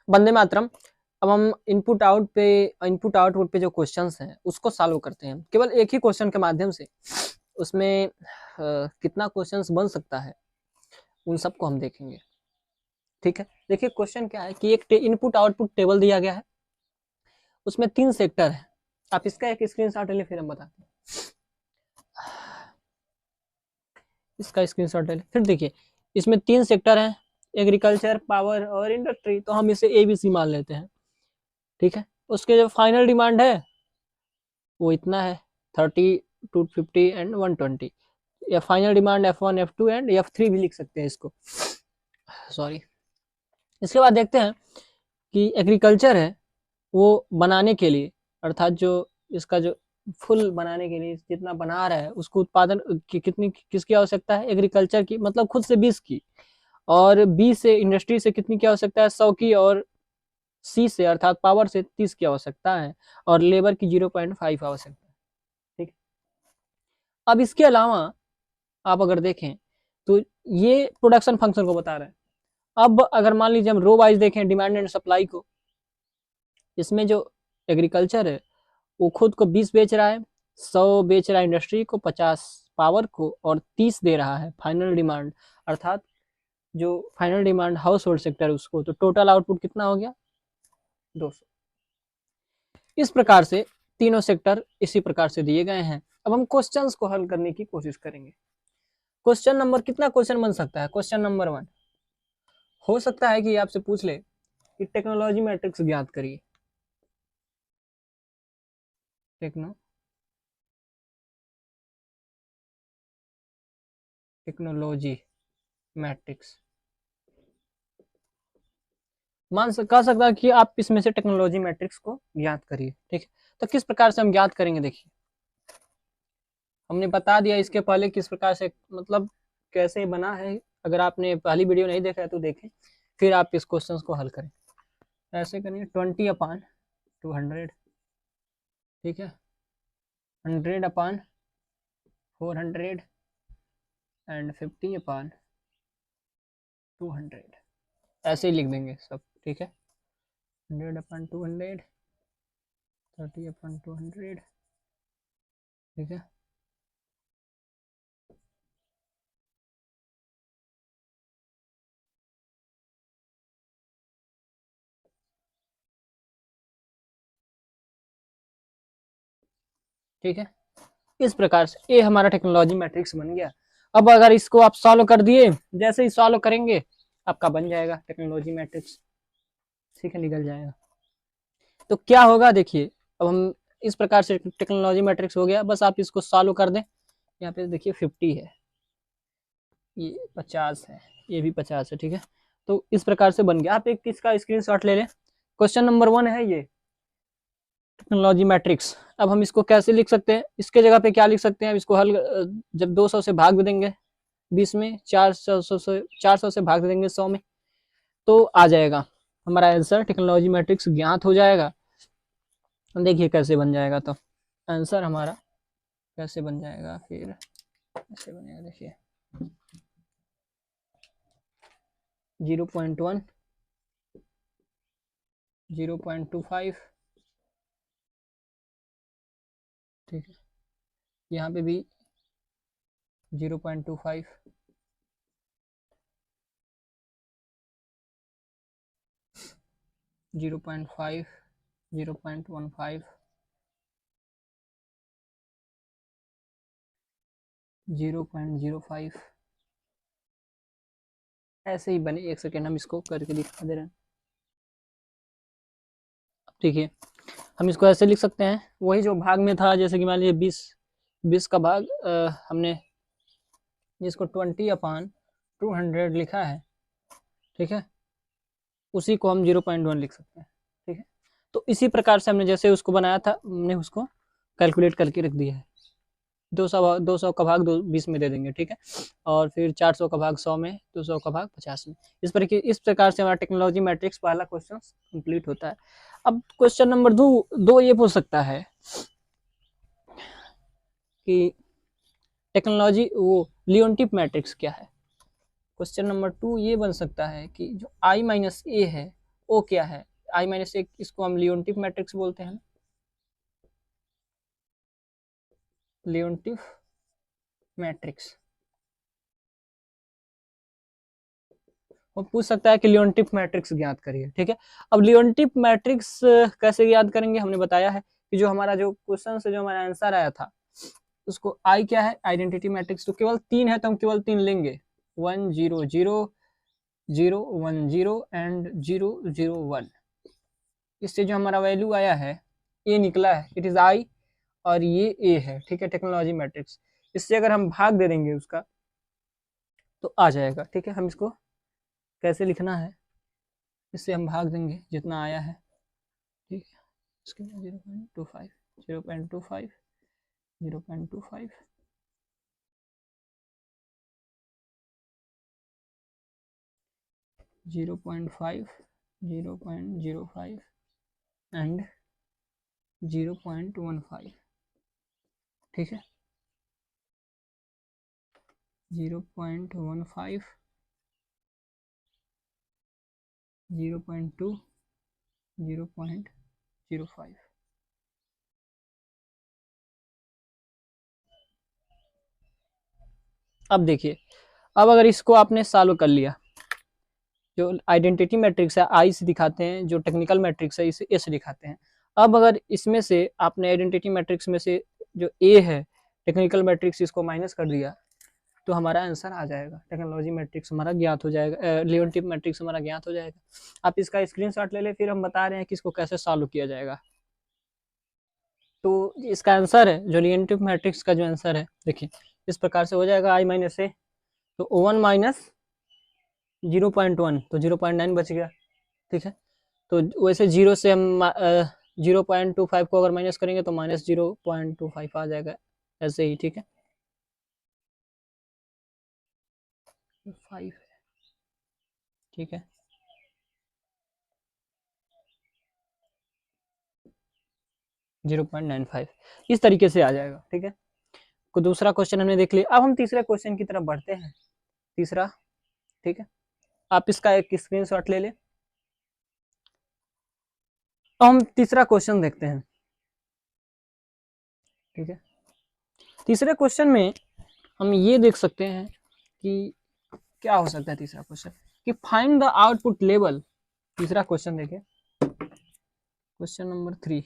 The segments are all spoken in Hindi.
वंदे मातरम। अब हम इनपुट आउटपुट पे जो क्वेश्चंस हैं उसको सॉल्व करते हैं केवल एक ही क्वेश्चन के माध्यम से। उसमें कितना क्वेश्चंस बन सकता है उन सबको हम देखेंगे। ठीक है, देखिए क्वेश्चन क्या है कि एक इनपुट आउटपुट टेबल दिया गया है, उसमें 3 सेक्टर है। आप इसका एक स्क्रीनशॉट ले, फिर हम बताते हैं। इसका स्क्रीनशॉट ले, फिर देखिए इसमें 3 सेक्टर हैं, एग्रीकल्चर, पावर और इंडस्ट्री। तो हम इसे ABC मान लेते हैं। ठीक है, उसके जो फाइनल डिमांड है वो इतना है 30, 250 एंड 120। या final demand F1, F2 and F3 भी लिख सकते हैं इसको, सॉरी। इसके बाद देखते हैं कि एग्रीकल्चर है वो बनाने के लिए, अर्थात जो इसका जो फुल बनाने के लिए जितना बना रहा है उसको उत्पादन की कितनी किसकी आवश्यकता है, एग्रीकल्चर की, मतलब खुद से 20 की। और बी से इंडस्ट्री से कितनी की आवश्यकता है, 100 की। और सी से अर्थात पावर से 30 की आवश्यकता है। और लेबर की 0.5 आवश्यकता है। ठीक, अब इसके अलावा आप अगर देखें तो ये प्रोडक्शन फंक्शन को बता रहे हैं। अब अगर मान लीजिए हम रो वाइज देखें डिमांड एंड सप्लाई को, इसमें जो एग्रीकल्चर है वो खुद को 20 बेच रहा है, 100 बेच रहा है इंडस्ट्री को, 50 पावर को और 30 दे रहा है फाइनल डिमांड, अर्थात जो final demand house hold sector है उसको। तो टोटल आउटपुट कितना हो गया, 200। इस प्रकार से तीनों सेक्टर इसी प्रकार से दिए गए हैं। अब हम क्वेश्चंस को हल करने की कोशिश करेंगे। क्वेश्चन नंबर, कितना क्वेश्चन बन सकता है, क्वेश्चन नंबर 1 हो सकता है कि आपसे पूछ ले कि टेक्नोलॉजी मैट्रिक्स ज्ञात करिए। टेक्नोलॉजी मैट्रिक्स कह सकता है कि आप इसमें से टेक्नोलॉजी मैट्रिक्स को ज्ञात करिए। ठीक है, तो किस प्रकार से हम ज्ञात करेंगे, देखिए हमने बता दिया इसके पहले किस प्रकार से, मतलब कैसे बना है। अगर आपने पहली वीडियो नहीं देखा है तो देखें, फिर आप इस क्वेश्चन को हल करें। ऐसे करेंगे 20/200, ठीक है, 100/400 एंड 50/200, ऐसे ही लिख देंगे सब। ठीक है, 100/200, 30/200, ठीक है। ठीक है, इस प्रकार से ये हमारा टेक्नोलॉजी मैट्रिक्स बन गया। अब अगर इसको आप सॉल्व कर दिए, जैसे ही सॉल्व करेंगे आपका बन जाएगा टेक्नोलॉजी मैट्रिक्स। ठीक है, निकल जाएगा। तो क्या होगा देखिए, अब हम इस प्रकार से टेक्नोलॉजी मैट्रिक्स हो गया। बस आप इसको सॉल्व कर दें। यहाँ पे देखिए 50 है, ये 50 है, ये भी 50 है। ठीक है, तो इस प्रकार से बन गया। आप एक इसका स्क्रीनशॉट ले लें। क्वेश्चन नंबर 1 है ये टेक्नोलॉजी मैट्रिक्स। अब हम इसको कैसे लिख सकते हैं, इसके जगह पे क्या लिख सकते हैं, अब इसको हल जब 200 से भाग देंगे 20 में, 400 से भाग देंगे 100 में, तो आ जाएगा हमारा आंसर। टेक्नोलॉजी मैट्रिक्स ज्ञात हो जाएगा। देखिए कैसे बन जाएगा, तो आंसर हमारा कैसे बन जाएगा, फिर कैसे बनेगा देखिए 0.1, 0.25, ठीक है, यहाँ पे भी 0.25, 0.5, 0.15, 0.05, ऐसे ही बने। एक सेकेंड हम इसको करके दिखा दे रहे हैं। देखिए हम इसको ऐसे लिख सकते हैं, वही जो भाग में था, जैसे कि मान लीजिए 20 का भाग हमने जिसको 20/200 लिखा है, ठीक है, उसी को हम 0.1 लिख सकते हैं। ठीक है, तो इसी प्रकार से हमने जैसे उसको बनाया था, हमने उसको कैलकुलेट करके रख दिया है। 200 का भाग 20 में दे देंगे, ठीक है, और फिर 400 का भाग 100 में, 200 का भाग 50 में। इस प्रकार से हमारा टेक्नोलॉजी मैट्रिक्स पहला क्वेश्चन कंप्लीट होता है। अब क्वेश्चन नंबर 2 ये पूछ सकता है कि टेक्नोलॉजी वो लियोनटिप मैट्रिक्स क्या है। क्वेश्चन नंबर 2 ये बन सकता है कि जो I - A है ओ क्या है, आई माइनस ए, इसको हम लियोनटिफ मैट्रिक्स बोलते हैं, लियोनटिफ मैट्रिक्स। वो पूछ सकता है कि लियोनटिफ मैट्रिक्स ज्ञात करिए, ठीक है। अब लियोनटिफ मैट्रिक्स कैसे ज्ञात करेंगे, हमने बताया है कि जो हमारा जो क्वेश्चन से जो हमारा आंसर आया था उसको आई क्या है, आइडेंटिटी मैट्रिक्स, तो केवल 3 है तो हम केवल 3 लेंगे, 1 0 0 0 1 0 एंड 0 0 1। इससे जो हमारा वैल्यू आया है ये निकला है, इट इज आई, और ये ए है, ठीक है, टेक्नोलॉजी मैट्रिक्स। इससे अगर हम भाग दे देंगे उसका तो आ जाएगा, ठीक है। हम इसको कैसे लिखना है, इससे हम भाग देंगे जितना आया है, ठीक है। इसके लिए 0.25 0.25 0.25 0.5 0.05 एंड 0.15, ठीक है, 0.15 0.2 0.05। अब देखिए, अब अगर इसको आपने सॉल्व कर लिया, जो आइडेंटिटी मैट्रिक्स है आई से दिखाते हैं, जो टेक्निकल मैट्रिक्स है इसे ए से दिखाते हैं। अब अगर इसमें से आपने आइडेंटिटी मैट्रिक्स में से जो ए है टेक्निकल मैट्रिक्स इसको माइनस कर दिया तो हमारा आंसर आ जाएगा, टेक्नोलॉजी मैट्रिक्स हमारा ज्ञात हो जाएगा, लियोनटिफ मैट्रिक्स हमारा ज्ञात हो जाएगा। आप इसका स्क्रीनशॉट ले ले, फिर हम बता रहे हैं कि इसको कैसे सॉल्व किया जाएगा। तो इसका आंसर है, जो लियोनटिफ मैट्रिक्स का जो आंसर है, देखिए इस प्रकार से हो जाएगा, आई माइनस ए, तो 1 माइनस 0.1 तो 0.9 बच गया, ठीक है। तो वैसे 0 से हम 0.25 को अगर माइनस करेंगे तो माइनस 0.25 आ जाएगा, ऐसे ही, ठीक है। 5 है, ठीक है। जीरो 0.95 इस तरीके से आ जाएगा, ठीक है। को दूसरा क्वेश्चन हमने देख लिया, अब हम तीसरे क्वेश्चन की तरफ बढ़ते हैं, तीसरा, ठीक है। आप इसका एक स्क्रीनशॉट ले ले। तो हम तीसरा क्वेश्चन देखते हैं, ठीक है। तीसरे क्वेश्चन में हम ये देख सकते हैं कि क्या हो सकता है तीसरा क्वेश्चन, कि फाइंड द आउटपुट लेवल। तीसरा क्वेश्चन देखिए, question number 3,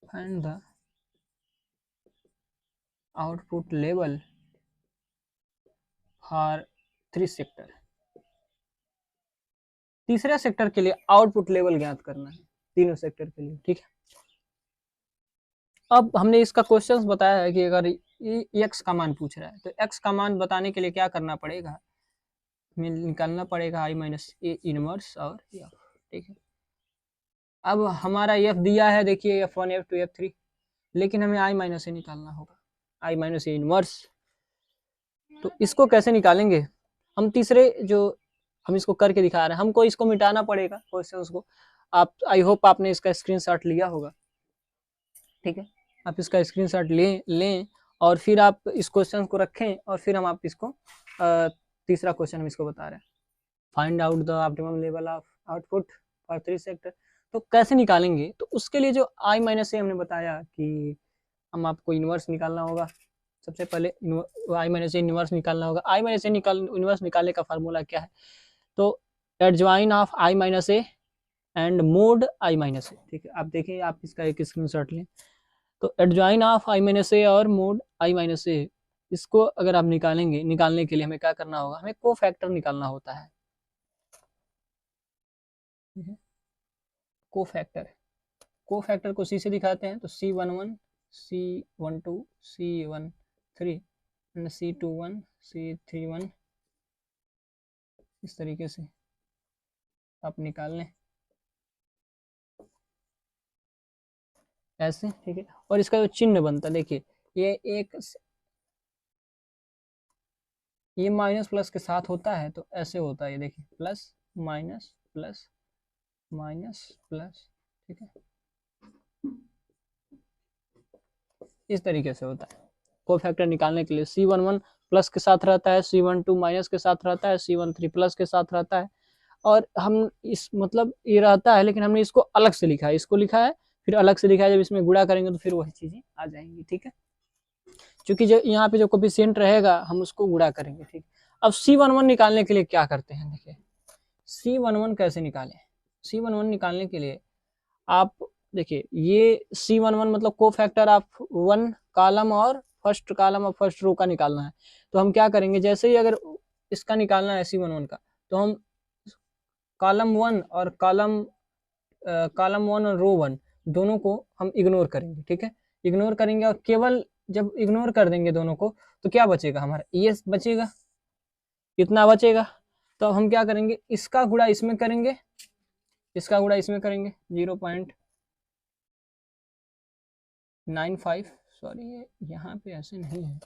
find the output level for 3 sector. तीसरे सेक्टर के लिए आउटपुट लेवल ज्ञात करना है, तीनों सेक्टर के लिए, ठीक है। अब हमने इसका क्वेश्चन बताया है कि अगर एक्स का मान पूछ रहा है तो एक्स का मान बताने के लिए क्या करना पड़ेगा, हमें निकालना पड़ेगा आई माइनस ए इनवर्स और एफ, ठीक है। अब हमारा एफ दिया है, देखिए F1 F2 F3, लेकिन हमें आई माइनस ए निकालना होगा, आई माइनस ए इनवर्स। तो इसको कैसे निकालेंगे, हम तीसरे जो हम इसको करके दिखा रहे हैं, हमको इसको मिटाना पड़ेगा क्वेश्चंस को। आप, आई होप आपने इसका स्क्रीनशॉट लिया होगा, ठीक है। आप इसका स्क्रीनशॉट लें और फिर आप इस क्वेश्चन को रखें और फिर हम आप इसको तीसरा क्वेश्चन हम इसको बता रहे हैं, find out the optimum level of output for 3 sector. तो कैसे निकालेंगे, तो उसके लिए जो आई माइनस ए हमने बताया कि हम आपको इनवर्स निकालना होगा, सबसे पहले आई माइनस ए इनवर्स निकालना होगा। आई माइनस ए इनवर्स निकालने का फार्मूला क्या है, तो adjoint of I minus A and mod I minus A, ठीक है। आप देखिए, आप इसका एक स्क्रीनशॉट लें, तो एडजॉइन ऑफ आई माइनस ए और मोड आई माइनस ए, इसको अगर आप निकालेंगे, निकालने के लिए हमें क्या करना होगा, हमें को फैक्टर निकालना होता है, को फैक्टर। को फैक्टर को सी से दिखाते हैं, तो C11 C12 C13 and C21 C31, इस तरीके से आप निकाल लें, ऐसे, ठीक है। और इसका जो चिन्ह बनता है, देखिए ये माइनस प्लस के साथ होता है, तो ऐसे होता है, ये देखिए plus minus plus minus plus, ठीक है, इस तरीके से होता है। को फैक्टर निकालने के लिए C11 प्लस के साथ रहता है, C12 माइनस के साथ रहता है, C13 प्लस के साथ रहता है। और हम इस मतलब ये रहता है, लेकिन हमने इसको अलग से लिखा है, इसको लिखा है फिर अलग से लिखा है। जब इसमें गुणा करेंगे तो फिर वही चीजें आ जाएंगी, ठीक है। क्योंकि जो यहाँ पे जो कोफिशिएंट रहेगा हम उसको गुणा करेंगे, ठीक। अब C11 निकालने के लिए क्या करते हैं, देखिए C11 कैसे निकालें। C11 निकालने के लिए आप देखिए, ये C11 मतलब को फैक्टर ऑफ 1 कॉलम और फर्स्ट कॉलम और फर्स्ट रो का निकालना है। तो हम क्या करेंगे, जैसे ही अगर इसका निकालना है C11 का, तो हम कॉलम 1 और कॉलम 1 और रो 1 दोनों को हम इग्नोर करेंगे, ठीक है। इग्नोर करेंगे और केवल जब इग्नोर कर देंगे दोनों को, तो क्या बचेगा, हमारा ये बचेगा, कितना बचेगा। तो अब हम क्या करेंगे, इसका गुणा इसमें करेंगे, इसका गुणा इसमें करेंगे 0.95, सॉरी ये यहाँ पे ऐसे नहीं है,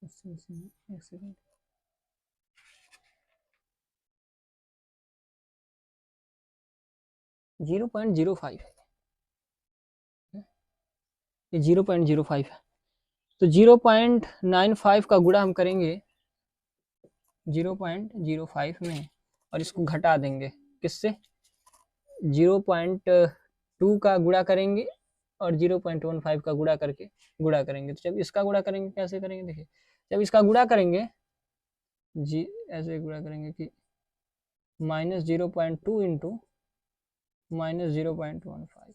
एक सेकंड, 0.05 है, ये 0.05 है। तो 0.95 का गुणा हम करेंगे 0.05 में, और इसको घटा देंगे किससे, 0.2 का गुणा करेंगे और 0.15 का गुणा करके गुणा करेंगे। तो जब इसका गुणा करेंगे कैसे करेंगे, देखिए जब इसका गुणा करेंगे जी ऐसे गुणा करेंगे कि -0.2 इंटू -0.15,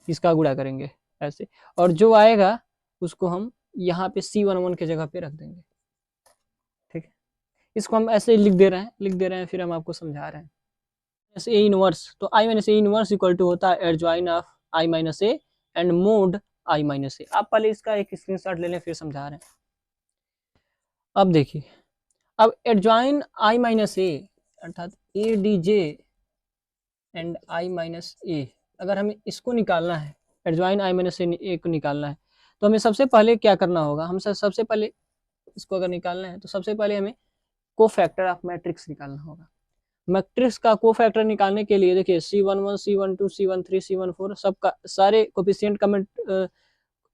इसका गुणा करेंगे ऐसे, और जो आएगा उसको हम यहाँ पे C11 के जगह पे रख देंगे, ठीक है। इसको हम ऐसे लिख दे रहे हैं, फिर हम आपको समझा रहे हैं। ए इनवर्स, तो I minus A inverse equal to होता है adjoint of I minus A and mod I minus A. आप पहले इसका एक स्क्रीनशॉट ले लें, फिर समझा रहे हैं। अब देखिए, अब एडजॉइन आई माइनस ए अर्थात A D J and I minus A, अगर हमें इसको निकालना है, एडजॉइन आई माइनस ए को निकालना है, तो हमें सबसे पहले क्या करना होगा, हम सबसे पहले इसको अगर निकालना है तो सबसे पहले हमें कोफैक्टर ऑफ मैट्रिक्स निकालना होगा। मैट्रिक्स का कोफैक्टर निकालने के लिए देखिए C11, C12, C13, C14 सबका सारे कोफिशिएंट का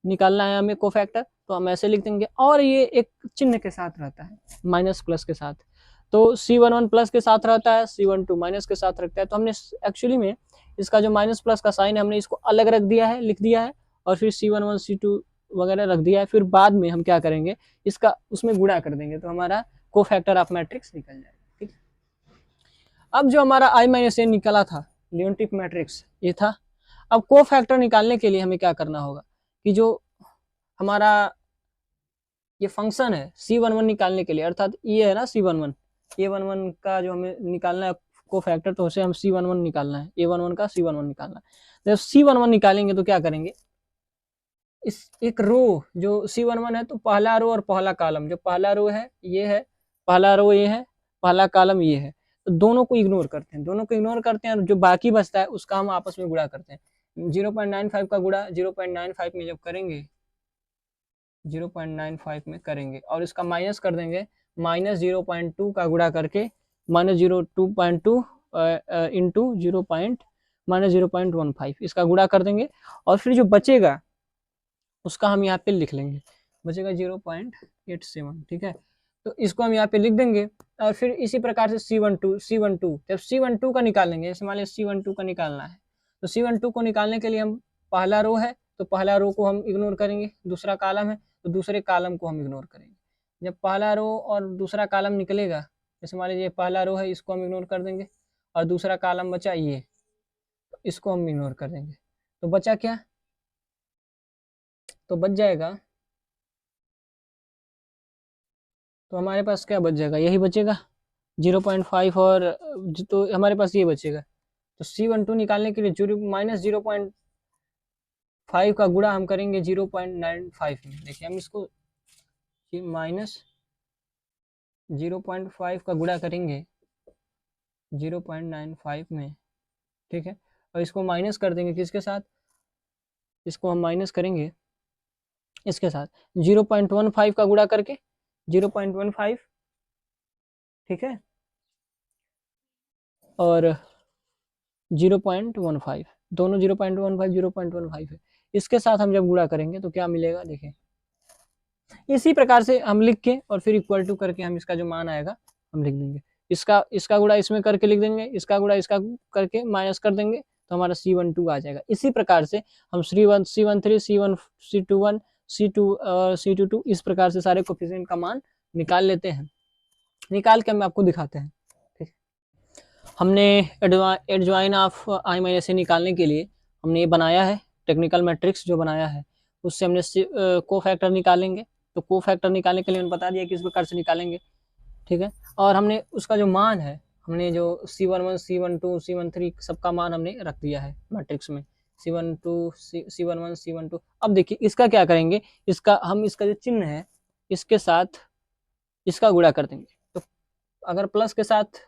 निकालना है हमें कोफैक्टर, तो हम ऐसे लिख देंगे। और ये एक चिन्ह के साथ रहता है, माइनस प्लस के साथ। तो C11 प्लस के साथ रहता है, C12 माइनस के साथ रखता है। तो हमने एक्चुअली में इसका जो माइनस प्लस का साइन है हमने इसको अलग रख दिया है, लिख दिया है, और फिर C11 C2 वगैरह रख दिया है। फिर बाद में हम क्या करेंगे, इसका उसमें गुणा कर देंगे, तो हमारा कोफैक्टर ऑफ मैट्रिक्स निकल जाएगा, ठीक। अब जो हमारा आई माइनस ए निकला था, लियोनटिफ मैट्रिक्स ये था। अब कोफैक्टर निकालने के लिए हमें क्या करना होगा कि जो हमारा ये फंक्शन है C11 निकालने के लिए, अर्थात ये है ना C11, A11 का जो हमें निकालना है कोफैक्टर, तो उसे हम C11 निकालना है, A11 का C11 निकालना है। जब C11 निकालेंगे तो क्या करेंगे, इस एक रो जो C11 है, तो पहला रो और पहला कॉलम, जो पहला रो है ये है, पहला रो ये है, पहला कॉलम ये है, तो दोनों को इग्नोर करते हैं, दोनों को इग्नोर करते हैं, और जो बाकी बचता है उसका हम आपस में गुणा करते हैं। 0.95 का गुणा 0.95 में जब करेंगे, 0.95 में करेंगे, और इसका माइनस कर देंगे, -0.2 का गुणा करके -0.2 इंटू -0.15 इसका गुणा कर देंगे, और फिर जो बचेगा उसका हम यहाँ पे लिख लेंगे, बचेगा 0.87, ठीक है। तो इसको हम यहाँ पे लिख देंगे, और फिर इसी प्रकार से C12 जब C12 का निकालेंगे, जैसे मान लीजिए C12 का निकालना है, तो C12 को निकालने के लिए हम पहला रो है तो पहला रो को हम इग्नोर करेंगे, दूसरा कॉलम है तो दूसरे कॉलम को हम इग्नोर करेंगे। जब पहला रो और दूसरा कॉलम निकलेगा, जैसे मान लीजिए पहला रो है इसको हम इग्नोर कर देंगे, और दूसरा कॉलम बचा ये, तो इसको हम इग्नोर कर देंगे, तो बचा क्या, तो बच जाएगा, तो हमारे पास क्या बच जाएगा, यही बचेगा 0.5, और तो हमारे पास ये बचेगा। तो C12 निकालने के लिए -0.5 का गुणा हम करेंगे 0.95 में। देखिए हम इसको -0.5 का गुणा करेंगे 0.95 में, ठीक है, और इसको माइनस कर देंगे किसके साथ, इसको हम माइनस करेंगे इसके साथ 0.15 का गुणा करके 0.15, ठीक है, और 0.15 दोनों 0.15 0.15 है। इसके साथ हम जब गुणा करेंगे तो क्या मिलेगा, देखिए इसी प्रकार से हम लिख के और फिर इक्वल टू करके हम इसका जो मान आएगा हम लिख देंगे। इसका गुणा इसमें करके लिख देंगे, इसका गुणा इसका करके माइनस कर देंगे, तो हमारा C12 आ जाएगा। इसी प्रकार से हम C13, C14, C21, C2 और C22 इस प्रकार से सारे कोफिशिएंट का मान निकाल लेते हैं। निकाल के हम आपको दिखाते हैं। ठीक, हमने एडजॉइन ऑफ आई माइनस ए निकालने के लिए हमने ये बनाया है टेक्निकल मैट्रिक्स जो बनाया है, उससे हमने को फैक्टर निकालेंगे। तो को फैक्टर निकालने के लिए मैंने बता दिया किस प्रकार से निकालेंगे। ठीक है, और हमने उसका जो मान है, हमने जो C11, C12, C13 सबका मान हमने रख दिया है मैट्रिक्स में, C12, C11, C12। अब देखिए इसका क्या करेंगे, हम इसका जो चिन्ह है इसके साथ इसका गुणा कर देंगे। तो अगर प्लस के साथ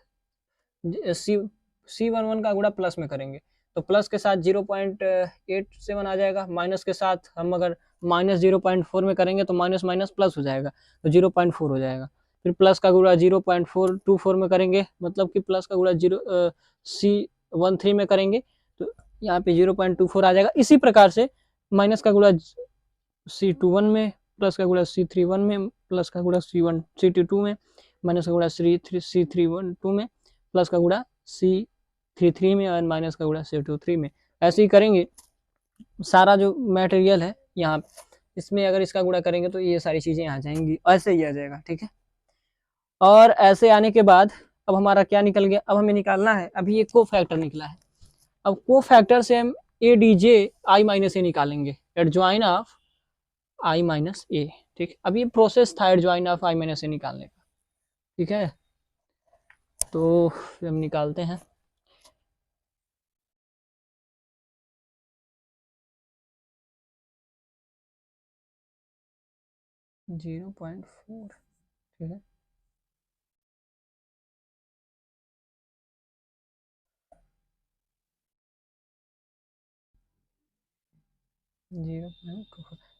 C11 का गुणा प्लस में करेंगे तो प्लस के साथ 0.87 आ जाएगा, माइनस के साथ हम अगर माइनस 0.4 में करेंगे तो माइनस माइनस प्लस हो जाएगा, तो 0.4 हो जाएगा। फिर प्लस का गुणा 0.424 में करेंगे, मतलब कि प्लस का गुणा C13 में करेंगे तो यहाँ पे 0.24 आ जाएगा। इसी प्रकार से माइनस का गुणा C21 में, प्लस का गुणा C31 में, प्लस का गुणा C22 में, माइनस का गुणा C31 में, प्लस का गुणा C33 में और माइनस का गुणा C23 में। ऐसे ही करेंगे सारा जो मटेरियल है यहाँ इसमें अगर इसका गुणा करेंगे तो ये सारी चीजें आ जाएंगी, ऐसे ही आ जाएगा। ठीक है, और ऐसे आने के बाद अब हमारा क्या निकल गया, अब हमें निकालना है, अभी ये को फैक्टर निकला है। अब को फैक्टर से हम ADJ I माइनस ए निकालेंगे, adjoin of I minus A. ठीक, अब ये प्रोसेस था एडजॉइन ऑफ I माइनस ए निकालने का। ठीक है, तो हम निकालते हैं। जीरो पॉइंट फोर, ठीक है,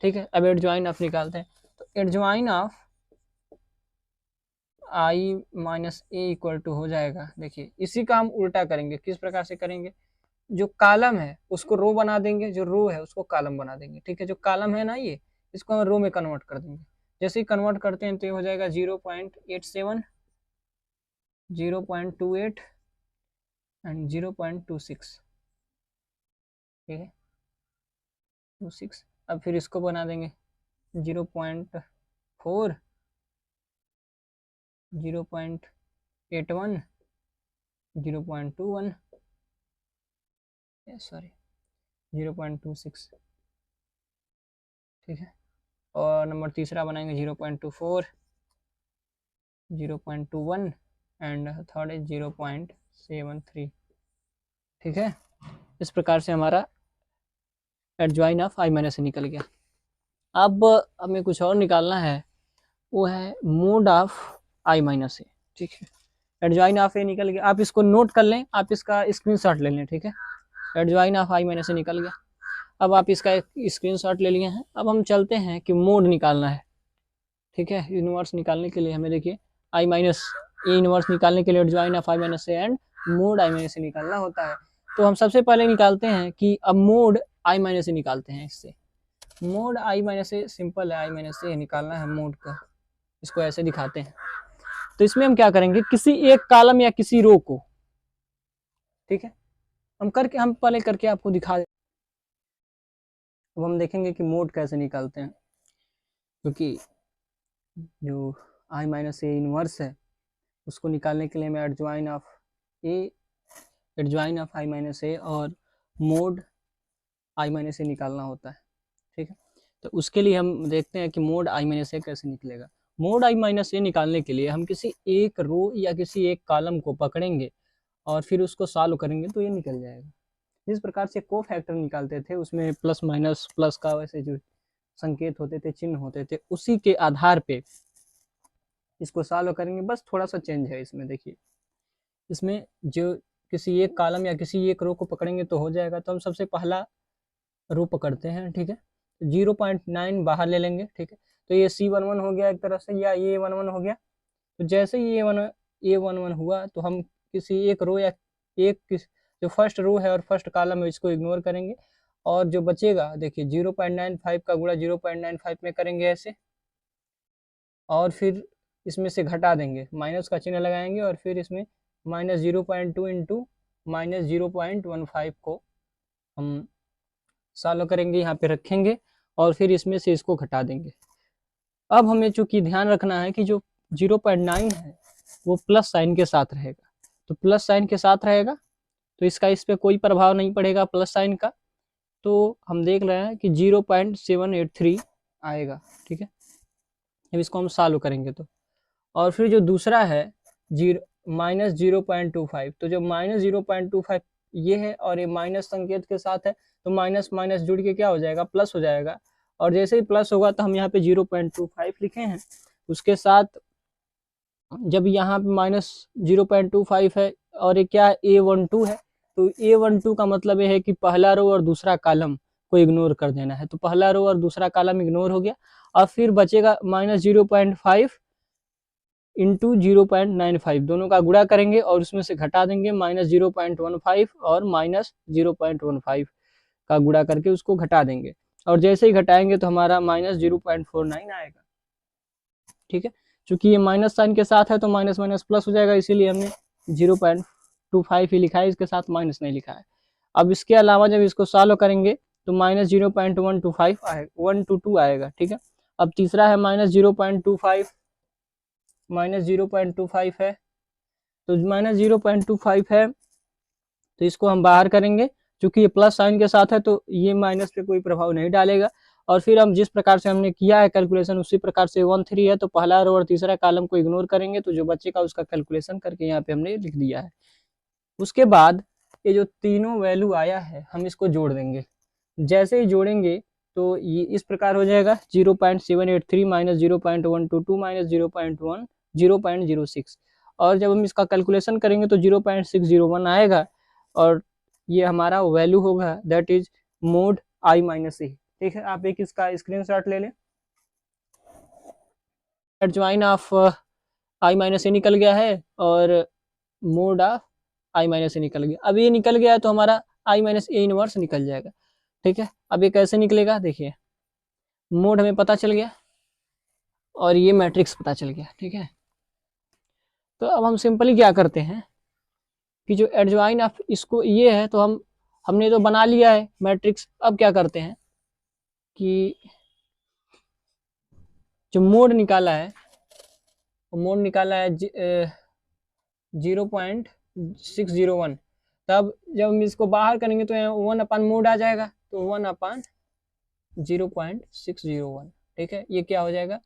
ठीक है। अब एडजॉइन ऑफ निकालते हैं, तो adjoint of I minus A equal to हो जाएगा, देखिए इसी का हम उल्टा करेंगे। किस प्रकार से करेंगे, जो कॉलम है उसको रो बना देंगे, जो रो है उसको कॉलम बना देंगे। ठीक है, जो कॉलम है ना ये, इसको हम रो में कन्वर्ट कर देंगे। जैसे ही कन्वर्ट करते हैं तो ये हो जाएगा 0.87, 0.28 एंड 0.26। ठीक है, 26। अब फिर इसको बना देंगे 0.4, 0.81, 0.21, सॉरी 0.26। ठीक है, और नंबर तीसरा बनाएंगे 0.24, 0.21 एंड थर्ड है 0.73। ठीक है, इस प्रकार से हमारा एडजॉइन ऑफ आई माइनस निकल गया। अब हमें कुछ और निकालना है, वो है mode of I minus A. ठीक है, एडजॉइन ऑफ ए निकल गया, आप इसको नोट कर लें, आप इसका स्क्रीनशॉट ले लें। ठीक है, एडजॉइन ऑफ आई माइनस ए निकल गया। अब आप इसका एक स्क्रीनशॉट ले लिए हैं। अब हम चलते हैं कि मोड निकालना है। ठीक है, यूनिवर्स निकालने के लिए हमें देखिए आई माइनस ए यूनिवर्स निकालने के लिए adjoint of I minus A and mod I minus A निकालना होता है। तो हम सबसे पहले निकालते हैं कि अब मोड आई माइनस ए निकालते हैं। इससे mode I minus a simple है, आई माइनस ए निकालना है मोड का, इसको ऐसे दिखाते हैं। तो इसमें हम क्या करेंगे, किसी एक कॉलम या किसी रो को, ठीक है, हम पहले करके आपको दिखा। अब हम देखेंगे कि मोड कैसे निकालते हैं, क्योंकि जो आई माइनस ए इनवर्स है उसको निकालने के लिए हमें एडजॉइन ऑफ आई माइनस ए और मोड आई माइनस ए निकालना होता है। ठीक है, तो उसके लिए हम देखते हैं कि मोड आई माइनस ए कैसे निकलेगा। मोड आई माइनस ए निकालने के लिए हम किसी एक रो या किसी एक कॉलम को पकड़ेंगे और फिर उसको सॉल्व करेंगे तो ये निकल जाएगा। जिस प्रकार से को फैक्टर निकालते थे उसमें प्लस माइनस प्लस का वैसे जो संकेत होते थे, चिन्ह होते थे, उसी के आधार पे इसको सॉल्व करेंगे। बस थोड़ा सा चेंज है इसमें, देखिए इसमें जो किसी एक कॉलम या किसी एक रो को पकड़ेंगे तो हो जाएगा। तो हम सबसे पहला रो पकड़ते हैं। ठीक है, 0.9 बाहर ले लेंगे। ठीक है, तो ये C11 हो गया एक तरह से, या A11 हो गया। तो जैसे ही A11 हुआ तो हम किसी एक रो या जो फर्स्ट रो है और फर्स्ट कॉलम है इसको इग्नोर करेंगे, और जो बचेगा देखिए 0.95 का गुणा 0.95 में करेंगे ऐसे, और फिर इसमें से घटा देंगे, माइनस का चिन्ह लगाएंगे और फिर इसमें -0.2 इंटू -0.15 को हम सॉल्व करेंगे, यहाँ पे रखेंगे और फिर इसमें से इसको घटा देंगे। अब हमें चूंकि ध्यान रखना है कि जो 0.9 है वो प्लस साइन के साथ रहेगा, तो प्लस साइन के साथ रहेगा तो इसका इस पर कोई प्रभाव नहीं पड़ेगा प्लस साइन का, तो हम देख रहे हैं कि 0.783 आएगा। ठीक है, अब इसको हम सॉल्व करेंगे तो, और फिर जो दूसरा है -0.25, तो जो -0.25 ये है और ये माइनस संकेत के साथ है, तो माइनस माइनस जुड़ के क्या हो जाएगा, प्लस हो जाएगा। और जैसे ही प्लस होगा तो हम यहाँ पे 0.25 लिखे हैं, उसके साथ जब यहाँ पे -0.25 है और ये क्या है, A12 है, तो A12 का मतलब ये है कि पहला रो और दूसरा कॉलम को इग्नोर कर देना है, तो पहला रो और दूसरा कॉलम इग्नोर हो गया और फिर बचेगा -0.5 इंटू 0.95, दोनों का गुणा करेंगे और उसमें से घटा देंगे -0.15 और -0.15 का गुणा करके उसको घटा देंगे, और जैसे ही घटाएंगे तो हमारा -0.49 आएगा। ठीक है, चूंकि ये माइनस साइन के साथ है तो माइनस माइनस प्लस हो जाएगा, इसीलिए हमने 0.25 ही लिखा है, इसके साथ माइनस नहीं लिखा है। अब इसके अलावा जब इसको सॉल्व करेंगे तो -0.125 आएगा, 122 आएगा। ठीक है, अब तीसरा है -0.25 है, तो -0.25 है तो इसको हम बाहर करेंगे, क्योंकि ये प्लस साइन के साथ है तो ये माइनस पे कोई प्रभाव नहीं डालेगा। और फिर हम जिस प्रकार से हमने किया है कैलकुलेशन उसी प्रकार से 1 3 है तो पहला रो और तीसरा कॉलम को इग्नोर करेंगे, तो जो बचेगा उसका कैलकुलेशन करके यहाँ पे हमने लिख दिया है। उसके बाद ये जो तीनों वैल्यू आया है हम इसको जोड़ देंगे, जैसे ही जोड़ेंगे तो ये इस प्रकार हो जाएगा 0.783 -0.122 -0.06, और जब हम इसका कैलकुलेशन करेंगे तो 0.601 आएगा और ये हमारा वैल्यू होगा, दैट इज मोड I-A। ठीक है, आप एक इसका स्क्रीनशॉट ले लें। एडजॉइन ऑफ I-A निकल गया है और मोड ऑफ I-A निकल गया। अब ये निकल गया है तो हमारा I-A इनवर्स निकल जाएगा। ठीक है, अब ये कैसे निकलेगा, देखिए मोड हमें पता चल गया और ये मैट्रिक्स पता चल गया। ठीक है, तो अब हम सिंपली क्या करते हैं कि जो एडजॉइन ऑफ इसको ये है तो हमने तो बना लिया है मैट्रिक्स। अब क्या करते हैं कि जो मोड निकाला है 0.601, तब जब हम इसको बाहर करेंगे तो यहाँ 1/मोड आ जाएगा, तो 1/0.601। ठीक है, ये क्या हो जाएगा,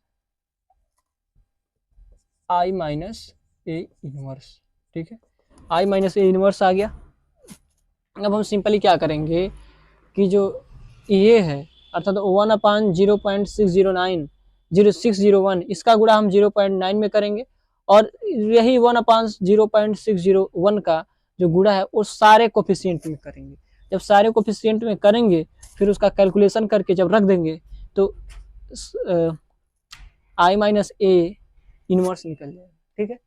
I-A इनवर्स। ठीक है, I-A इनवर्स आ गया। अब हम सिंपली क्या करेंगे कि जो ये है अर्थात 1/0.601 इसका गुणा हम 0.9 में करेंगे, और यही 1/0.601 का जो गुणा है वो सारे कोफिशिएंट में करेंगे। जब सारे कोफिशिएंट में करेंगे फिर उसका कैलकुलेशन करके जब रख देंगे तो I-A इनवर्स निकल जाएगा। ठीक है,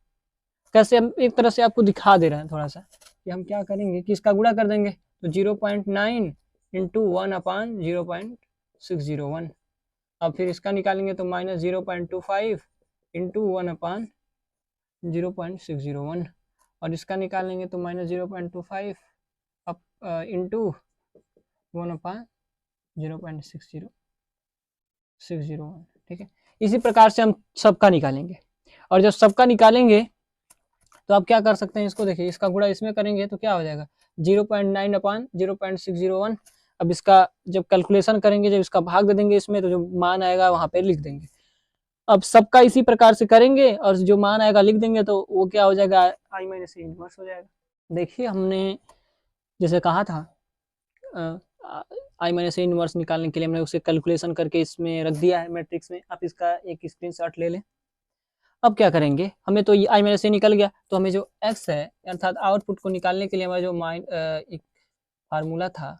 कैसे, हम एक तरह से आपको दिखा दे रहे हैं थोड़ा सा कि हम क्या करेंगे कि इसका गुणा कर देंगे, तो 0.9 इंटू 1/0.601। अब फिर इसका निकालेंगे तो -0.25 इंटू 1/0.601, और इसका निकालेंगे तो -0.25 अब इंटू 1/0.601। ठीक है, इसी प्रकार से हम सबका निकालेंगे, और जब सबका निकालेंगे तो आप क्या कर सकते हैं, इसको देखिए, इसका गुणा इसमें करेंगे तो क्या हो जाएगा 0.9/0.601। अब इसका जब कैलकुलेशन करेंगे, जब इसका भाग दे देंगे इसमें, तो जो मान आएगा वहां पे लिख देंगे। अब सबका इसी प्रकार से करेंगे और जो मान आएगा लिख देंगे, तो वो क्या हो जाएगा, I-A इनवर्स हो जाएगा। देखिए हमने जैसे कहा था I-A इनवर्स निकालने के लिए हमने उसे कैलकुलेशन करके इसमें रख दिया है मैट्रिक्स में। आप इसका एक स्क्रीनशॉट ले लें। अब क्या करेंगे, हमें तो ये I-A निकल गया, तो हमें जो x है अर्थात आउटपुट को निकालने के लिए हमारा जो एक फार्मूला था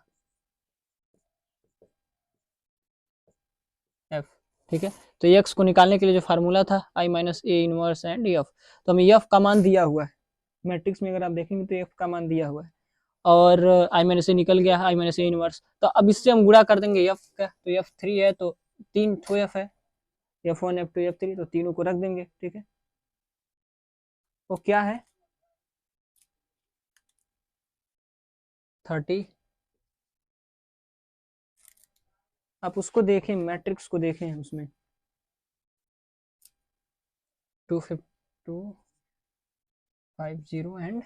f। ठीक है, तो x को निकालने के लिए जो फार्मूला था I-A इनवर्स एंड f, तो हमें f का मान दिया हुआ है मैट्रिक्स में, अगर आप देखेंगे तो f का मान दिया हुआ है, और I-A निकल गया है I-A इनवर्स। तो अब इससे हम गुणा कर देंगे f का, तो f 3 है तो 3 ठो f है, F1 F2 F3, तो तीनों को रख देंगे, ठीक है। वो क्या है 30। आप उसको देखें, मैट्रिक्स को देखें, उसमें 250 एंड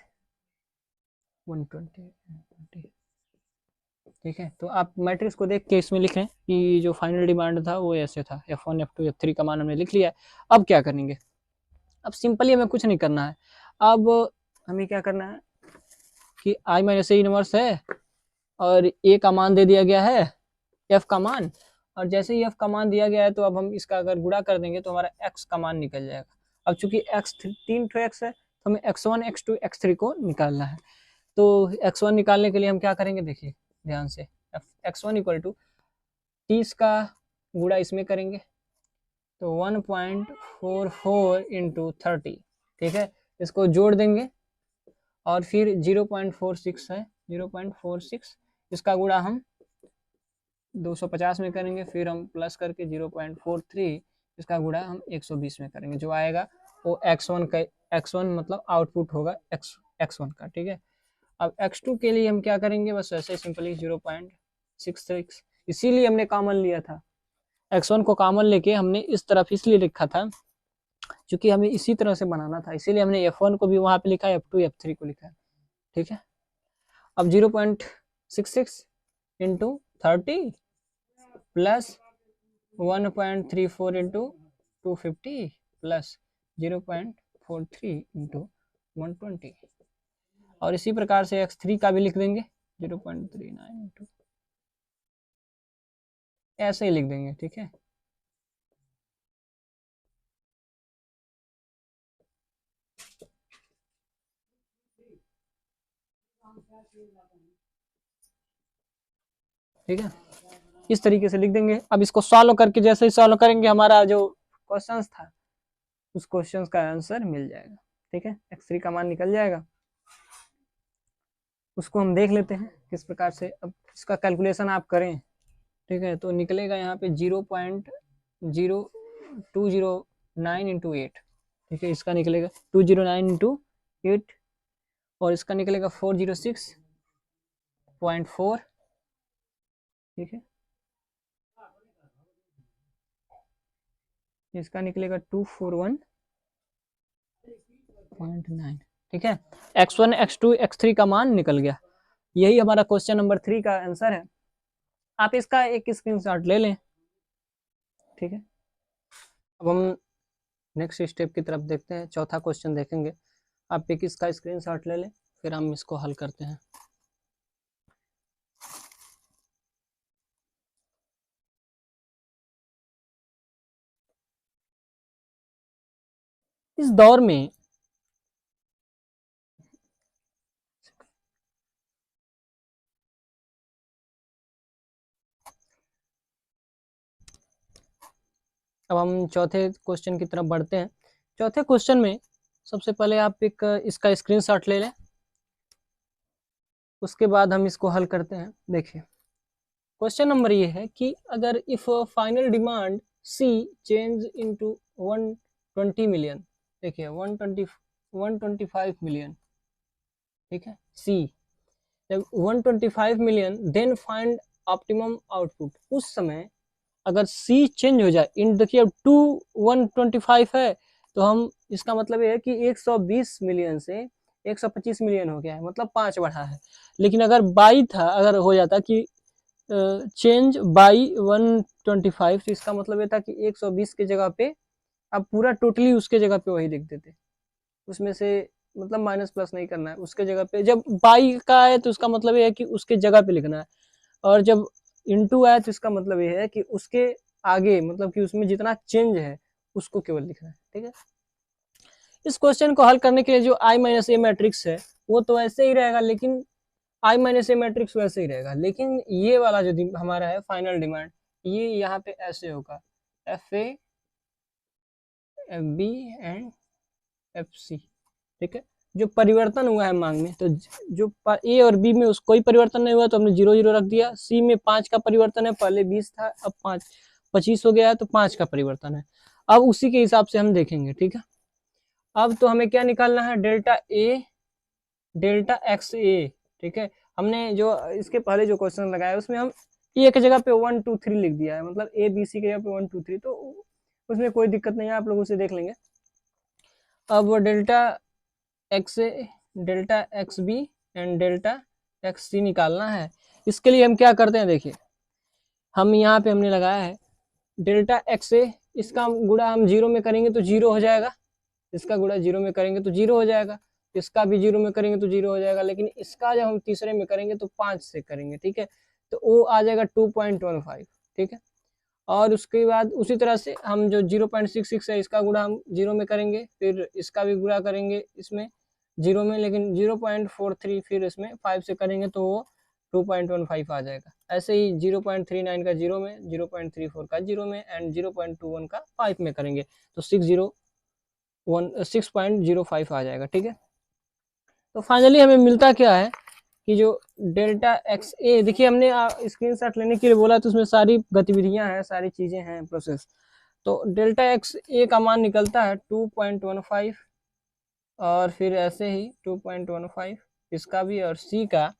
120, ठीक है। तो आप मैट्रिक्स को देख के इसमें लिखें कि जो फाइनल डिमांड था वो ऐसे था, F1 F2 F3 का मान हमने लिख लिया है। अब क्या करेंगे, अब सिंपली हमें कुछ नहीं करना है। अब हमें क्या करना है कि I माइनस ए इनवर्स है और ए का मान दे दिया गया है, एफ का मान, और जैसे ही एफ का मान दिया गया है तो अब हम इसका अगर गुणा कर देंगे तो हमारा एक्स का मान निकल जाएगा। अब चूंकि एक्स 3x है तो हमें x1 x2 x3 को निकालना है। तो x1 निकालने के लिए हम क्या करेंगे, देखिए ध्यान से, x1 इक्वल टू 30 का गुणा इसमें करेंगे तो 1.44 इंटू 30, ठीक है। इसको जोड़ देंगे और फिर 0.46 है, 0.46, इसका गुणा हम 250 में करेंगे, फिर हम प्लस करके 0.43, इसका गुणा हम 120 में करेंगे, जो आएगा वो x1 का, x1 मतलब आउटपुट होगा x1 का, ठीक है। अब x2 के लिए हम क्या करेंगे, बस ऐसे सिंपली 0.66, इसीलिए हमने कॉमन लिया था, x1 को कॉमन लेके हमने इस तरफ इसलिए लिखा था क्योंकि हमें इसी तरह से बनाना था, इसीलिए हमने F1 को भी वहां पे लिखा है, F2 F3 को लिखा है, ठीक है। अब 0.66 into 30 plus 1.34 into 250 plus 0.43 into 120, और इसी प्रकार से x3 का भी लिख देंगे 0.39 इंटू, ऐसे ही लिख देंगे, ठीक है। ठीक है, इस तरीके से लिख देंगे। अब इसको सॉल्व करके जैसे ही सॉल्व करेंगे हमारा जो क्वेश्चन था उस क्वेश्चन का आंसर मिल जाएगा, ठीक है। x3 का मान निकल जाएगा, उसको हम देख लेते हैं किस प्रकार से। अब इसका कैलकुलेशन आप करें, ठीक है, तो निकलेगा यहाँ पे 0.0209 इंटू 8, ठीक है। इसका निकलेगा 209 इंटू 8 और इसका निकलेगा 406.4, ठीक है। इसका निकलेगा 241.9, ठीक है। x1 x2 x3 का मान निकल गया। यही हमारा क्वेश्चन नंबर 3 का आंसर है। आप इसका एक स्क्रीनशॉट ले लें, ठीक है। अब हम नेक्स्ट स्टेप की तरफ देखते हैं, चौथा क्वेश्चन देखेंगे। आप एक इसका स्क्रीनशॉट ले लें, फिर हम इसको हल करते हैं। इस दौर में अब हम चौथे क्वेश्चन की तरफ बढ़ते हैं। चौथे क्वेश्चन में सबसे पहले आप एक इसका स्क्रीनशॉट ले लें, उसके बाद हम इसको हल करते हैं। देखिए क्वेश्चन नंबर ये है कि अगर if final demand C change into 120 million, देखिए 125 मिलियन, ठीक है। सी जब 125 million then find optimum output, उस समय अगर सी चेंज हो जाए इन, देखिए अब 125 है तो हम, इसका मतलब ये है कि 120 मिलियन से 125 मिलियन हो गया है, मतलब 5 बढ़ा है। लेकिन अगर बाई था, अगर हो जाता कि चेंज बाई 125, तो इसका मतलब ये था कि 120 के जगह पे अब पूरा टोटली उसके जगह पे वही लिख देते, उसमें से मतलब माइनस प्लस नहीं करना है, उसके जगह पे जब बाई का है तो उसका मतलब ये है कि उसके जगह पे लिखना है, और जब इनटू आया तो इसका मतलब ये है कि उसके आगे, मतलब कि उसमें जितना चेंज है उसको केवल लिखना है, ठीक है। इस क्वेश्चन को हल करने के लिए जो आई माइनस ए मैट्रिक्स है वो तो ऐसे ही रहेगा, लेकिन आई माइनस ए मैट्रिक्स वैसे ही रहेगा, लेकिन ये वाला जो हमारा है फाइनल डिमांड, ये यहाँ पे ऐसे होगा, F A F B and F C, ठीक है। जो परिवर्तन हुआ है मांग में, तो जो ए और बी में उस कोई परिवर्तन नहीं हुआ तो हमने 0 0 रख दिया। सी में 5 का परिवर्तन है, पहले 20 था अब 25 हो गया है तो 5 का परिवर्तन है। अब उसी के हिसाब से हम देखेंगे, ठीक है। अब तो हमें क्या निकालना है, डेल्टा ए डेल्टा एक्स ए, ठीक है। हमने जो इसके पहले जो क्वेश्चन लगाया उसमें हम ए की जगह पे 1 2 3 लिख दिया है, मतलब ए बी सी की जगह पे 1 2 3, तो उसमें कोई दिक्कत नहीं है, आप लोग उसे देख लेंगे। अब delta X A, delta X B and delta X C निकालना है। इसके लिए हम क्या करते हैं, देखिए हम यहाँ पे हमने लगाया है डेल्टा एक्स ए, इसका गुणा हम 0 में करेंगे तो 0 हो जाएगा, इसका गुणा 0 में करेंगे तो 0 हो जाएगा, इसका भी 0 में करेंगे तो 0 हो जाएगा, लेकिन इसका जब हम तीसरे में करेंगे तो 5 से करेंगे, ठीक है, तो वो आ जाएगा 2.15, ठीक है। और उसके बाद उसी तरह से हम जो 0.66 है इसका गुणा हम 0 में करेंगे, फिर इसका भी गुणा करेंगे इसमें 0 में, लेकिन 0.43 फिर इसमें 5 से करेंगे तो वो 2.15 आ जाएगा। ऐसे ही 0.39 का 0 में, 0.34 का 0 में एंड 0.21 का 5 में करेंगे तो 6.05 आ जाएगा, ठीक है। तो फाइनली हमें मिलता क्या है कि जो डेल्टा एक्स ए, देखिए हमने स्क्रीनशॉट लेने के लिए बोला तो उसमें सारी गतिविधियां हैं, सारी चीजें हैं, प्रोसेस। तो डेल्टा एक्स ए का मान निकलता है 2.15 और फिर ऐसे ही 2.15 इसका भी, और सी का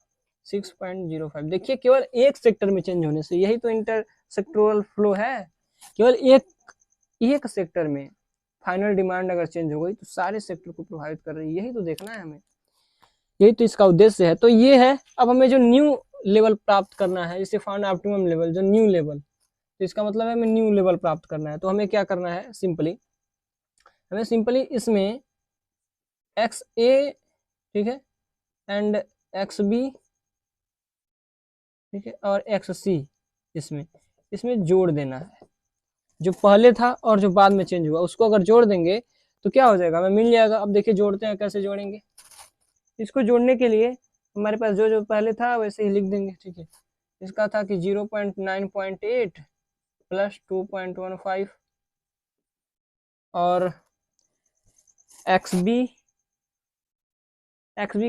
6.05। देखिए केवल एक सेक्टर में चेंज होने से, यही तो इंटर सेक्टोरल फ्लो है, केवल एक सेक्टर में फाइनल डिमांड अगर चेंज हो गई तो सारे सेक्टर को प्रभावित कर रही है, यही तो देखना है हमें, यही तो इसका उद्देश्य है। तो ये है, अब हमें जो न्यू लेवल प्राप्त करना है, इसे फाउंड ऑप्टिमम लेवल, जो न्यू लेवल, तो इसका मतलब है हमें न्यू लेवल प्राप्त करना है। तो हमें क्या करना है, हमें सिंपली इसमें एक्स ए, ठीक है, एंड एक्स बी, ठीक है, और एक्स सी इसमें जोड़ देना है, जो पहले था और जो बाद में चेंज हुआ उसको अगर जोड़ देंगे तो क्या हो जाएगा, हमें मिल जाएगा। अब देखिए जोड़ते हैं, कैसे जोड़ेंगे, इसको जोड़ने के लिए हमारे पास जो जो पहले था वैसे ही लिख देंगे, ठीक है। इसका था कि 0.9.8 प्लस 2.15 और एक्स बी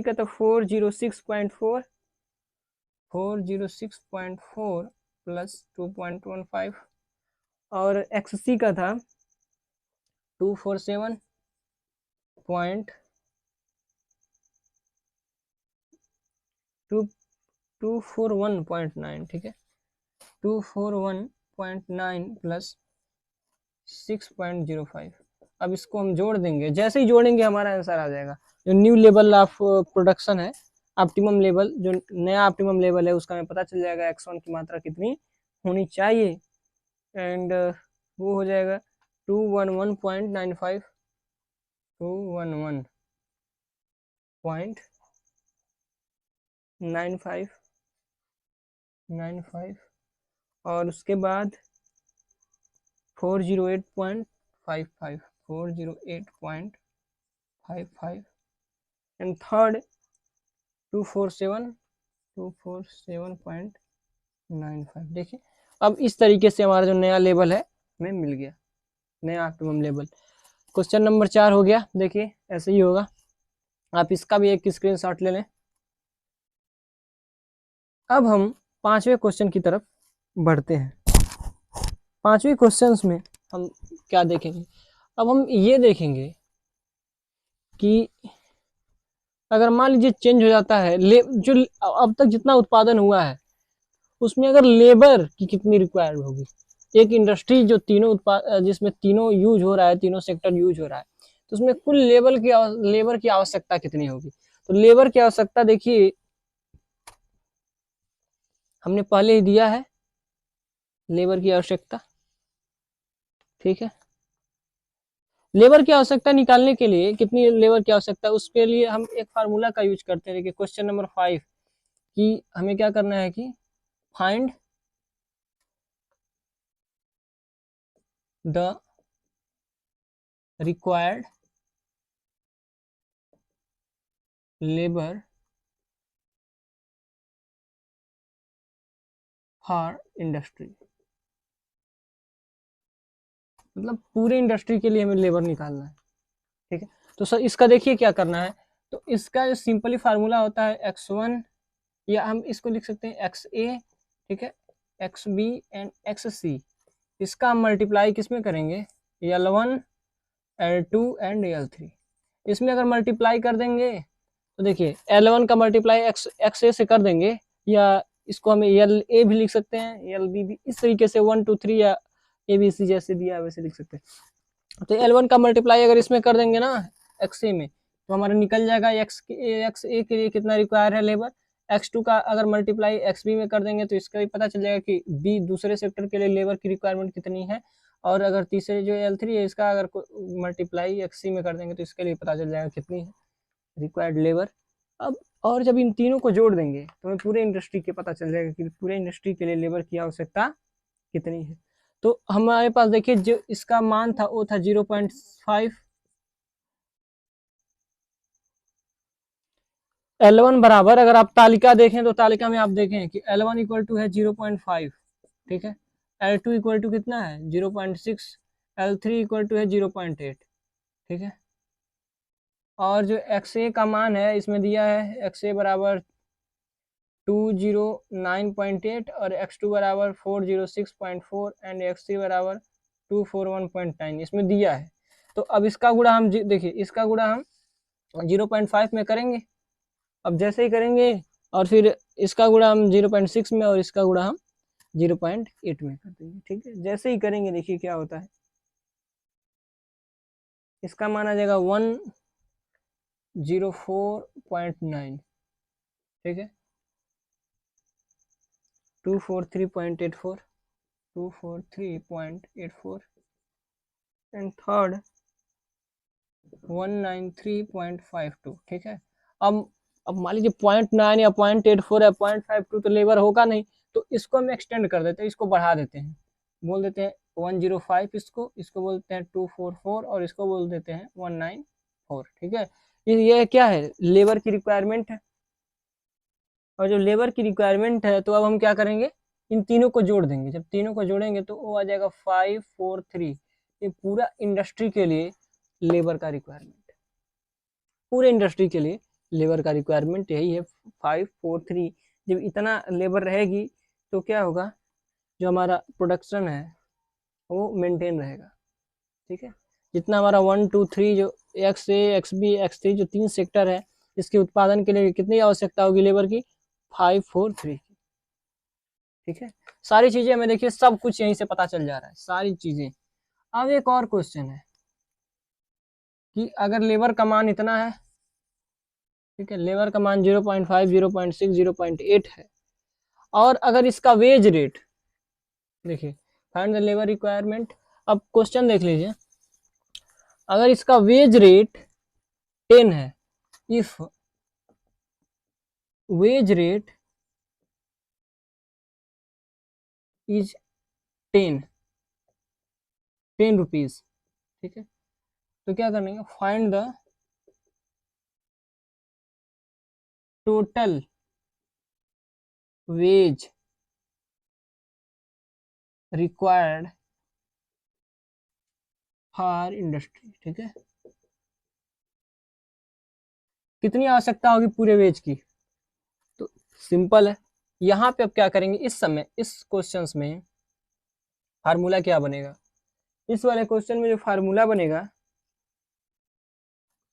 का तो 406.4 प्लस 2.15 और एक्स सी का था 241.9, ठीक है, 241.9 प्लस 6.05। अब इसको हम जोड़ देंगे, जैसे ही जोड़ेंगे हमारा आंसर आ जाएगा। जो न्यू लेवल ऑफ प्रोडक्शन है, ऑप्टिमम लेवल, जो नया ऑप्टिमम लेवल है उसका हमें पता चल जाएगा x1 की मात्रा कितनी होनी चाहिए, एंड वो हो जाएगा 211.95 211.95 और उसके बाद 408.55 एंड थर्ड 247.95। देखिए अब इस तरीके से हमारा जो नया लेवल है हमें मिल गया, नया ऑप्टिमम लेवल। क्वेश्चन नंबर 4 हो गया, देखिए ऐसे ही होगा, आप इसका भी एक स्क्रीनशॉट ले लें। अब हम 5वें क्वेश्चन की तरफ बढ़ते हैं। 5वें क्वेश्चन में हम क्या देखेंगे, अब हम ये देखेंगे कि अगर मान लीजिए चेंज हो जाता है, जो अब तक जितना उत्पादन हुआ है उसमें अगर लेबर की कितनी रिक्वायर्ड होगी, एक इंडस्ट्री जो तीनों उत्पाद, जिसमें तीनों यूज हो रहा है, तीनों सेक्टर यूज हो रहा है, तो उसमें कुल लेबर की आवश्यकता कितनी होगी। तो लेबर की आवश्यकता देखिए हमने पहले ही दिया है, लेबर की आवश्यकता, ठीक है। लेबर की आवश्यकता निकालने के लिए, कितनी लेबर की आवश्यकता है, उसके लिए हम एक फार्मूला का यूज करते हैं। देखिए क्वेश्चन नंबर 5 कि हमें क्या करना है कि find the required labour for industry, मतलब पूरे इंडस्ट्री के लिए हमें लेबर निकालना है, ठीक है। तो सर इसका देखिए क्या करना है, तो इसका जो सिंपली फार्मूला होता है x1, या हम इसको लिख सकते हैं xa, ठीक है, xb एंड xc, इसका हम मल्टीप्लाई किस में करेंगे, L1 L2 एंड L3। इसमें अगर मल्टीप्लाई कर देंगे तो देखिए L1 का मल्टीप्लाई XA से कर देंगे, या इसको हम LA भी लिख सकते हैं, LB भी, इस तरीके से 1 2 3 या ABC जैसे दिया वैसे लिख सकते हैं। तो L1 का मल्टीप्लाई अगर इसमें कर देंगे ना XA में, तो हमारा निकल जाएगा XA के लिए कितना रिक्वायर है लेबर। X2 का अगर मल्टीप्लाई XB में कर देंगे तो इसका भी पता चल जाएगा कि B दूसरे सेक्टर के लिए लेबर की रिक्वायरमेंट कितनी है। और अगर तीसरे जो L3 है इसका अगर मल्टीप्लाई XC में कर देंगे तो इसके लिए पता चल जाएगा कितनी है रिक्वायर्ड लेबर। अब और जब इन तीनों को जोड़ देंगे तो हमें पूरे इंडस्ट्री के पता चल जाएगा कि पूरे इंडस्ट्री के लिए लेबर की आवश्यकता कितनी है। तो हमारे पास देखिए जो इसका मान था वो था 0.5। L1 बराबर, अगर आप तालिका देखें तो तालिका में आप देखें कि L1 इक्वल टू है 0.5, ठीक है। L2 इक्वल टू कितना है 0.6, L3 इक्वल टू है 0.8, ठीक है। और जो XA का मान है इसमें दिया है XA बराबर 209.8 और X2 बराबर 406.4 एंड X3 बराबर 241.9 इसमें दिया है। तो अब इसका गुणा हम देखिए इसका गुणा हम 0.5 में करेंगे। अब जैसे ही करेंगे और फिर इसका गुणा हम 0.6 में और इसका गुणा हम 0.8 में कर देंगे, ठीक है। जैसे ही करेंगे देखिए क्या होता है, इसका मान आ जाएगा 104.9, ठीक है। 243.84 एंड थर्ड 193.52, ठीक है। अब मान लीजिए 0.9 या 0.84 या 0.52 तो लेबर होगा नहीं, तो इसको हम एक्सटेंड कर देते हैं, इसको बढ़ा देते हैं, बोल देते हैं 105, इसको बोलते हैं 244 और इसको बोल देते हैं 194, ठीक है। ये क्या है लेबर की रिक्वायरमेंट है। और जो लेबर की रिक्वायरमेंट है तो अब हम क्या करेंगे इन तीनों को जोड़ देंगे। जब तीनों को जोड़ेंगे तो वो आ जाएगा 543। ये पूरा इंडस्ट्री के लिए लेबर का रिक्वायरमेंट, पूरे इंडस्ट्री के लिए लेबर का रिक्वायरमेंट यही है 543। जब इतना लेबर रहेगी तो क्या होगा, जो हमारा प्रोडक्शन है वो मेंटेन रहेगा, ठीक है। जितना हमारा 1 2 3 जो XA XB X3 जो 3 सेक्टर है इसके उत्पादन के लिए कितनी आवश्यकता होगी लेबर की 543 की, ठीक है। सारी चीजें हमें देखिए सब कुछ यहीं से पता चल जा रहा है सारी चीजें। अब एक और क्वेश्चन है कि अगर लेबर का मान इतना है, ठीक है, लेबर का मान 0.5 0.6 0.8 है, और अगर इसका वेज रेट देखिए फाइंड द लेबर रिक्वायरमेंट। अब क्वेश्चन देख लीजिए, अगर इसका वेज रेट 10 है, if wage rate is 10 rupees, ठीक है, तो क्या करना है find the total wage required for industry, ठीक है। कितनी आवश्यकता होगी पूरे वेज की, तो सिंपल है। यहाँ पे अब क्या करेंगे इस समय इस क्वेश्चंस में फार्मूला क्या बनेगा, इस वाले क्वेश्चन में जो फार्मूला बनेगा,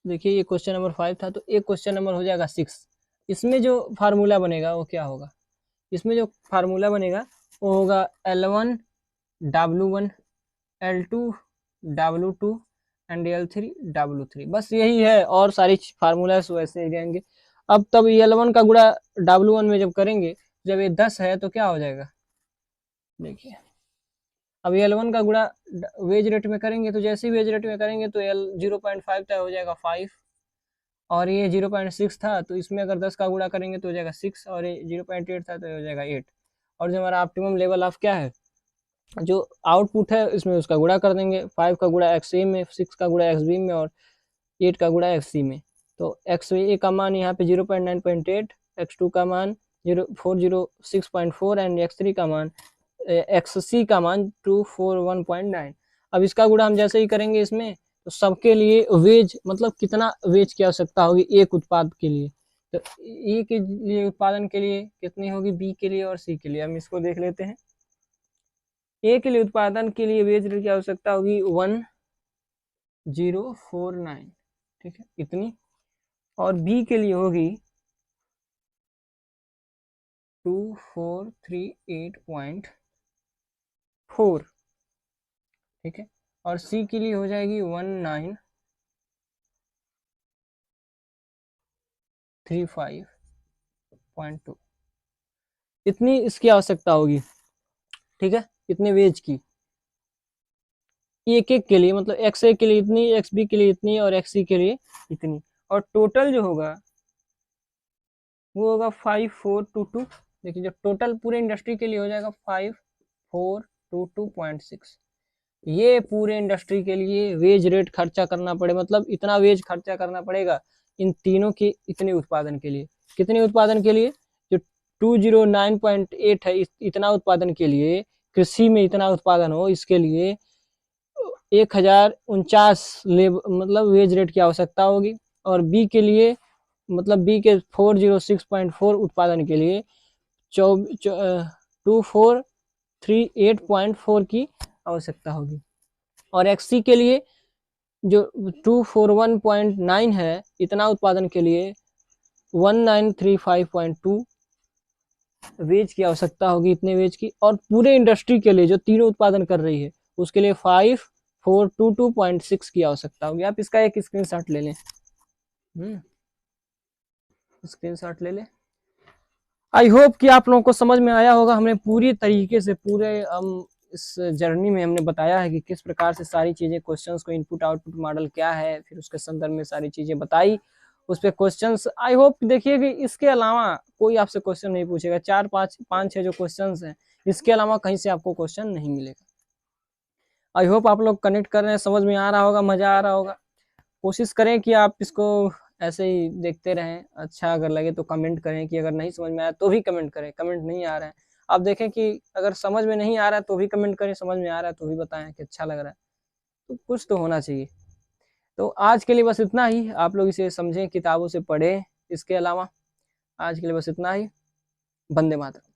देखिए ये क्वेश्चन नंबर 5 था तो एक क्वेश्चन नंबर हो जाएगा 6। इसमें जो फार्मूला बनेगा वो क्या होगा, इसमें जो फार्मूला बनेगा वो होगा L1 W1 L2 W2 and L3 W3, बस यही है और सारी फार्मूला वैसे ही रहेंगे। अब तब L1 का गुणा W1 में जब करेंगे, जब ये 10 है तो क्या हो जाएगा, देखिए अब L1 का गुणा वेज रेट में करेंगे, तो जैसे ही वेज रेट में करेंगे तो 0.5 तय हो जाएगा 5, और ये 0.6 था तो इसमें अगर 10 का गुणा करेंगे तो हो जाएगा 6, और ये 0.8 था तो हो जाएगा 8। और जो हमारा ऑप्टिमम लेवल ऑफ क्या है, जो आउटपुट है इसमें उसका गुणा कर देंगे, 5 का गुणा XA में, 6 का गुणा XB में और 8 का गुणा XC में। तो XA का मान यहाँ पे 0.9.8, X2 का मान 406.4 एंड X3 का मान XC का मान 241.9। अब इसका गुणा हम जैसे ही करेंगे इसमें तो सबके लिए वेज मतलब कितना वेज की आवश्यकता होगी एक उत्पाद के लिए, तो ए के लिए उत्पादन के लिए कितनी होगी, बी के लिए और सी के लिए। हम इसको देख लेते हैं। ए के लिए उत्पादन के लिए वेज रेट की आवश्यकता होगी 1 049, ठीक है, इतनी। और बी के लिए होगी 2438.4, ठीक है। और सी के लिए हो जाएगी 1935.2, इतनी इसकी आवश्यकता होगी, ठीक है, इतने वेज की, एक एक के लिए, मतलब एक्स ए के लिए इतनी, एक्स बी के लिए इतनी, और एक्स सी के लिए इतनी। और टोटल जो होगा वो होगा 5422। देखिए जो टोटल पूरे इंडस्ट्री के लिए हो जाएगा 5422.6। ये पूरे इंडस्ट्री के लिए वेज रेट खर्चा करना पड़े, मतलब इतना वेज खर्चा करना पड़ेगा इन तीनों के इतने उत्पादन के लिए। कितने उत्पादन के लिए? जो 209.8 है, इतना उत्पादन के लिए, कृषि में इतना उत्पादन हो, इसके लिए 1049 मतलब वेज रेट की आवश्यकता होगी। और बी के लिए, मतलब बी के 406.4 उत्पादन के लिए 2438.4 की आवश्यकता होगी। और एक्ससी के लिए जो 241.9 है, इतना उत्पादन के लिए 1935.2 वेज की आवश्यकता होगी, इतने वेज की। और पूरे इंडस्ट्री के लिए जो तीनों उत्पादन कर रही है, उसके लिए 5422.6 की आवश्यकता होगी। आप इसका एक स्क्रीनशॉट ले लें, स्क्रीनशॉट ले लें। आई होप कि आप लोगों को समझ में आया होगा। हमने पूरी तरीके से पूरे इस जर्नी में हमने बताया है कि किस प्रकार से सारी चीजें, क्वेश्चंस को, इनपुट आउटपुट मॉडल क्या है, फिर उसके संदर्भ में सारी चीजें बताई, उस पर क्वेश्चंस। आई होप देखिए कि इसके अलावा कोई आपसे क्वेश्चन नहीं पूछेगा। 4 5 5 6 जो क्वेश्चंस हैं, इसके अलावा कहीं से आपको क्वेश्चन नहीं मिलेगा। आई होप आप लोग कनेक्ट कर रहे हैं, समझ में आ रहा होगा, मजा आ रहा होगा। कोशिश करें कि आप इसको ऐसे ही देखते रहें। अच्छा अगर लगे तो कमेंट करें, कि अगर नहीं समझ में आया तो भी कमेंट करें। कमेंट नहीं आ रहा है, आप देखें कि अगर समझ में नहीं आ रहा है तो भी कमेंट करें, समझ में आ रहा है तो भी बताएं कि अच्छा लग रहा है। तो कुछ तो होना चाहिए। तो आज के लिए बस इतना ही। आप लोग इसे समझें, किताबों से पढ़ें। इसके अलावा आज के लिए बस इतना ही। वंदे मातरम।